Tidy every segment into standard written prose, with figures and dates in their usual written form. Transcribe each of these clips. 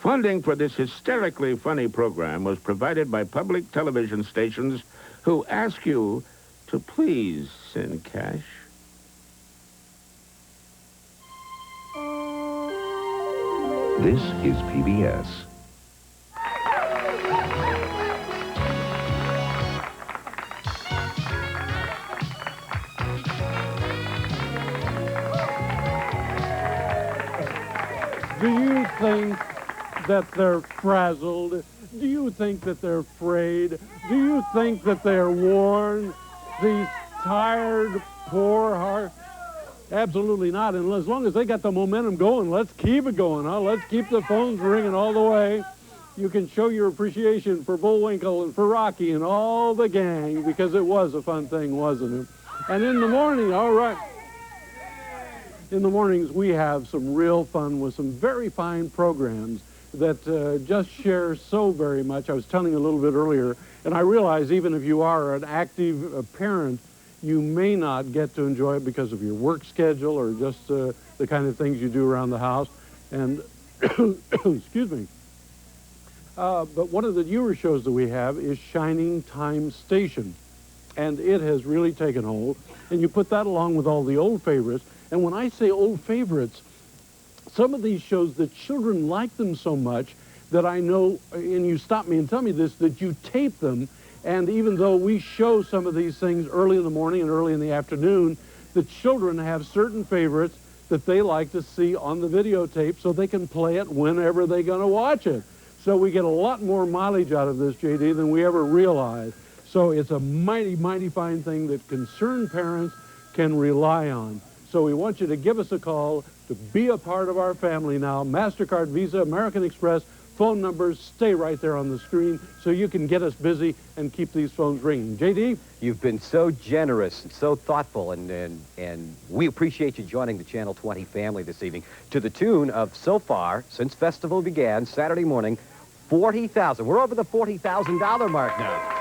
Funding for this hysterically funny program was provided by public television stations who ask you to please send cash. This is PBS. Do you think that they're frazzled? Do you think that they're afraid? Do you think that they're worn? These tired, poor hearts? Absolutely not. And as long as they got the momentum going, let's keep it going, huh? Let's keep the phones ringing all the way. You can show your appreciation for Bullwinkle and for Rocky and all the gang, because it was a fun thing, wasn't it? And in the morning, all right. In the mornings, we have some real fun with some very fine programs that just share so very much. I was telling you a little bit earlier, and I realize even if you are an active parent, you may not get to enjoy it because of your work schedule or just the kind of things you do around the house. And, excuse me. But one of the newer shows that we have is Shining Time Station. And it has really taken hold. And you put that along with all the old favorites. And when I say old favorites, some of these shows, the children like them so much that I know, and you stop me and tell me this, that you tape them. And even though we show some of these things early in the morning and early in the afternoon, the children have certain favorites that they like to see on the videotape so they can play it whenever they're going to watch it. So we get a lot more mileage out of this, JD, than we ever realized. So it's a mighty, mighty fine thing that concerned parents can rely on. So we want you to give us a call to be a part of our family now. MasterCard, Visa, American Express. Phone numbers stay right there on the screen so you can get us busy and keep these phones ringing. JD? You've been so generous and so thoughtful, and we appreciate you joining the Channel 20 family this evening to the tune of, so far, since festival began, Saturday morning, $40,000. We're over the $40,000 mark now.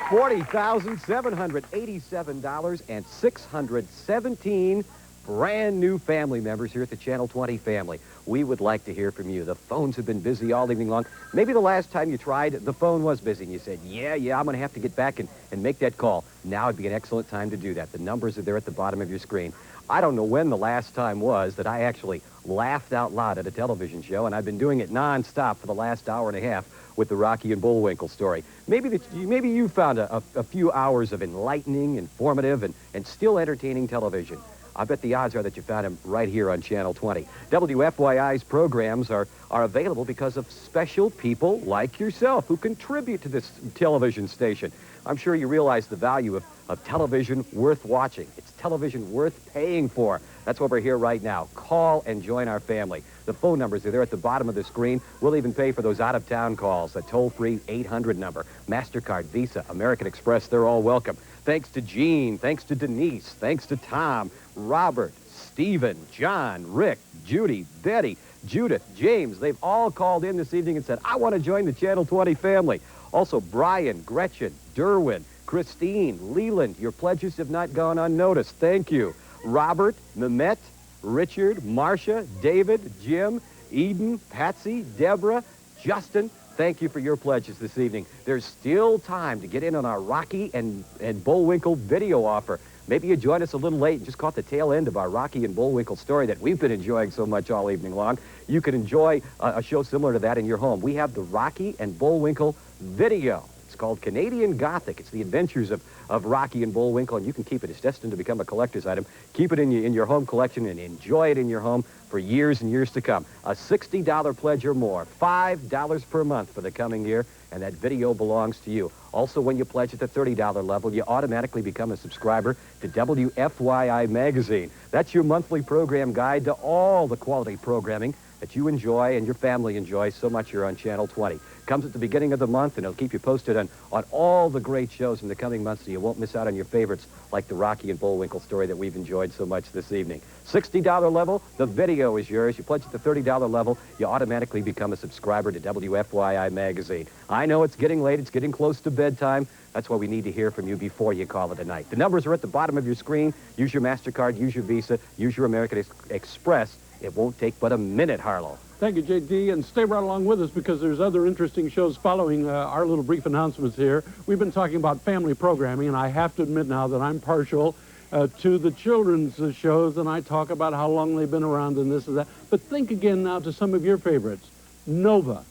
$40,787 and 617 brand new family members here at the Channel 20 family. We would like to hear from you. The phones have been busy all evening long. Maybe the last time you tried, the phone was busy, and you said, yeah, I'm going to have to get back and make that call. Now would be an excellent time to do that. The numbers are there at the bottom of your screen. I don't know when the last time was that I actually laughed out loud at a television show, and I've been doing it nonstop for the last hour and a half with the Rocky and Bullwinkle story. Maybe you found a few hours of enlightening, informative, and still entertaining television. I bet the odds are that you found him right here on Channel 20. WFYI's programs are available because of special people like yourself who contribute to this television station. I'm sure you realize the value of television worth watching. It's television worth paying for. That's why we're here right now. Call and join our family. The phone numbers are there at the bottom of the screen. We'll even pay for those out-of-town calls, a toll-free 800 number. MasterCard, Visa, American Express, they're all welcome. Thanks to Jean, thanks to Denise, thanks to Tom, Robert, Stephen, John, Rick, Judy, Betty, Judith, James. They've all called in this evening and said, I want to join the Channel 20 family. Also, Brian, Gretchen, Derwin, Christine, Leland, your pledges have not gone unnoticed. Thank you. Robert, Mehmet, Richard, Marcia, David, Jim, Eden, Patsy, Deborah, Justin. Thank you for your pledges this evening. There's still time to get in on our Rocky and Bullwinkle video offer. Maybe you joined us a little late and just caught the tail end of our Rocky and Bullwinkle story that we've been enjoying so much all evening long. You can enjoy a show similar to that in your home. We have the Rocky and Bullwinkle video. It's called Canadian Gothic. It's the adventures of Rocky and Bullwinkle, and you can keep it. It's destined to become a collector's item. Keep it in your home collection and enjoy it in your home for years and years to come. A $60 pledge or more, $5 per month for the coming year, and that video belongs to you. Also, when you pledge at the $30 level, you automatically become a subscriber to WFYI Magazine. That's your monthly program guide to all the quality programming that you enjoy and your family enjoys so much here on Channel 20. Comes at the beginning of the month, and it'll keep you posted on all the great shows in the coming months so you won't miss out on your favorites like the Rocky and Bullwinkle story that we've enjoyed so much this evening. $60 level, the video is yours. You pledge at the $30 level, you automatically become a subscriber to WFYI Magazine. I know it's getting late. It's getting close to bedtime. That's why we need to hear from you before you call it a night. The numbers are at the bottom of your screen. Use your MasterCard, use your Visa, use your American Express. It won't take but a minute, Harlow. Thank you, J.D., and stay right along with us because there's other interesting shows following our little brief announcements here. We've been talking about family programming, and I have to admit now that I'm partial to the children's shows, and I talk about how long they've been around and this and that. But think again now to some of your favorites. Nova,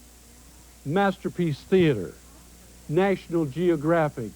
Masterpiece Theater, National Geographic.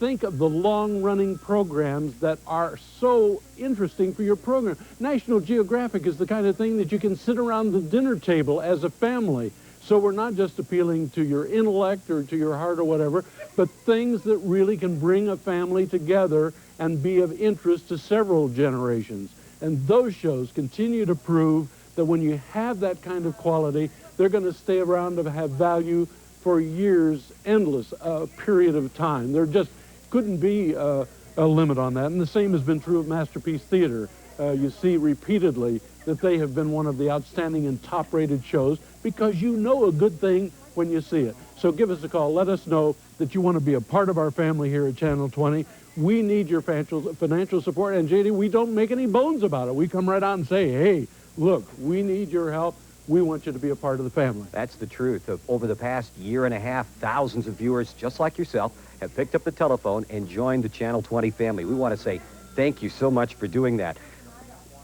Think of the long-running programs that are so interesting for your program. National Geographic is the kind of thing that you can sit around the dinner table as a family. So we're not just appealing to your intellect or to your heart or whatever, but things that really can bring a family together and be of interest to several generations. And those shows continue to prove that when you have that kind of quality, they're going to stay around and have value for years, endless period of time. There just couldn't be a limit on that. And the same has been true of Masterpiece Theater. You see repeatedly that they have been one of the outstanding and top-rated shows because you know a good thing when you see it. So give us a call. Let us know that you want to be a part of our family here at Channel 20. We need your financial support. And, J.D., we don't make any bones about it. We come right out and say, hey, look, we need your help. We want you to be a part of the family. That's the truth. Over the past year and a half, thousands of viewers, just like yourself, have picked up the telephone and joined the Channel 20 family. We want to say thank you so much for doing that.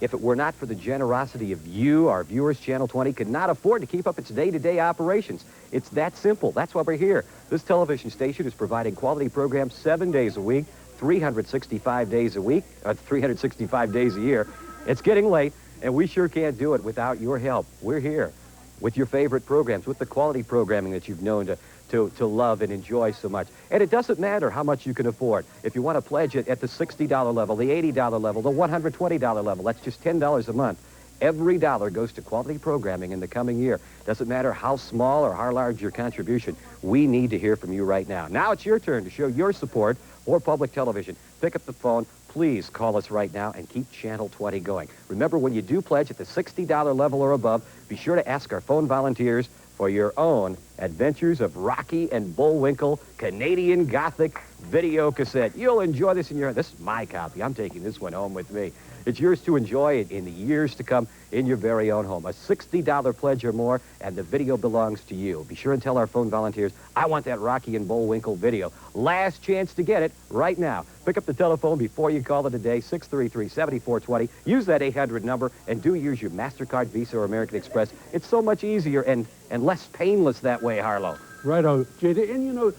If it were not for the generosity of you, our viewers, Channel 20 could not afford to keep up its day-to-day operations. It's that simple. That's why we're here. This television station is providing quality programs 7 days a week, 365 days a week, 365 days a year. It's getting late, and we sure can't do it without your help. We're here with your favorite programs, with the quality programming that you've known to love and enjoy so much. And it doesn't matter how much you can afford. If you want to pledge it at the $60 level, the $80 level, the $120 level, that's just $10 a month. Every dollar goes to quality programming in the coming year. Doesn't matter how small or how large your contribution. We need to hear from you right now. Now it's your turn to show your support for public television. Pick up the phone. Please call us right now and keep Channel 20 going. Remember, when you do pledge at the $60 level or above, be sure to ask our phone volunteers for your own Adventures of Rocky and Bullwinkle Canadian Gothic video cassette. You'll enjoy this in your... This is my copy. I'm taking this one home with me. It's yours to enjoy in the years to come in your very own home. A $60 pledge or more, and the video belongs to you. Be sure and tell our phone volunteers, I want that Rocky and Bullwinkle video. Last chance to get it right now. Pick up the telephone before you call it a day, 633-7420. Use that 800 number, and do use your MasterCard, Visa, or American Express. It's so much easier and less painless that way, Harlow. Right-o, J.D. And, you know,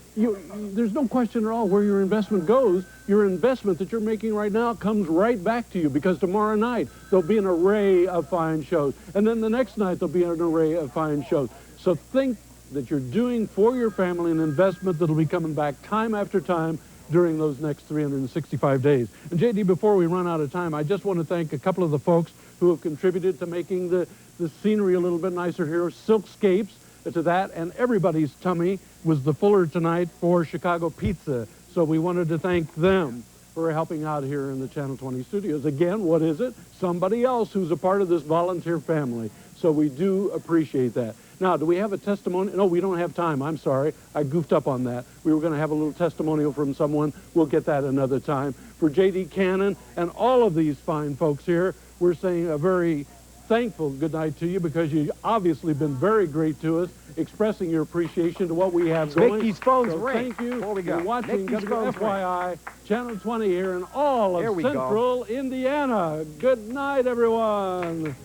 there's no question at all where your investment goes. Your investment that you're making right now comes right back to you because tomorrow night there'll be an array of fine shows. And then the next night there'll be an array of fine shows. So think that you're doing for your family an investment that'll be coming back time after time during those next 365 days. And, J.D., before we run out of time, I just want to thank a couple of the folks who have contributed to making the scenery a little bit nicer here. Silkscapes, to that, and everybody's tummy was the fuller tonight for Chicago Pizza. So we wanted to thank them for helping out here in the Channel 20 studios. Again, what is it? Somebody else who's a part of this volunteer family. So we do appreciate that. Now, do we have a testimony? No, we don't have time. I'm sorry. I goofed up on that. We were going to have a little testimonial from someone. We'll get that another time. For J.D. Cannon and all of these fine folks here, we're saying a very thankful good night to you because you've obviously been very great to us, expressing your appreciation to what we have going. Make these phones ring. Thank you Before we go. for watching WFYI Channel 20 here in all of There we Central Indiana. Good night, everyone.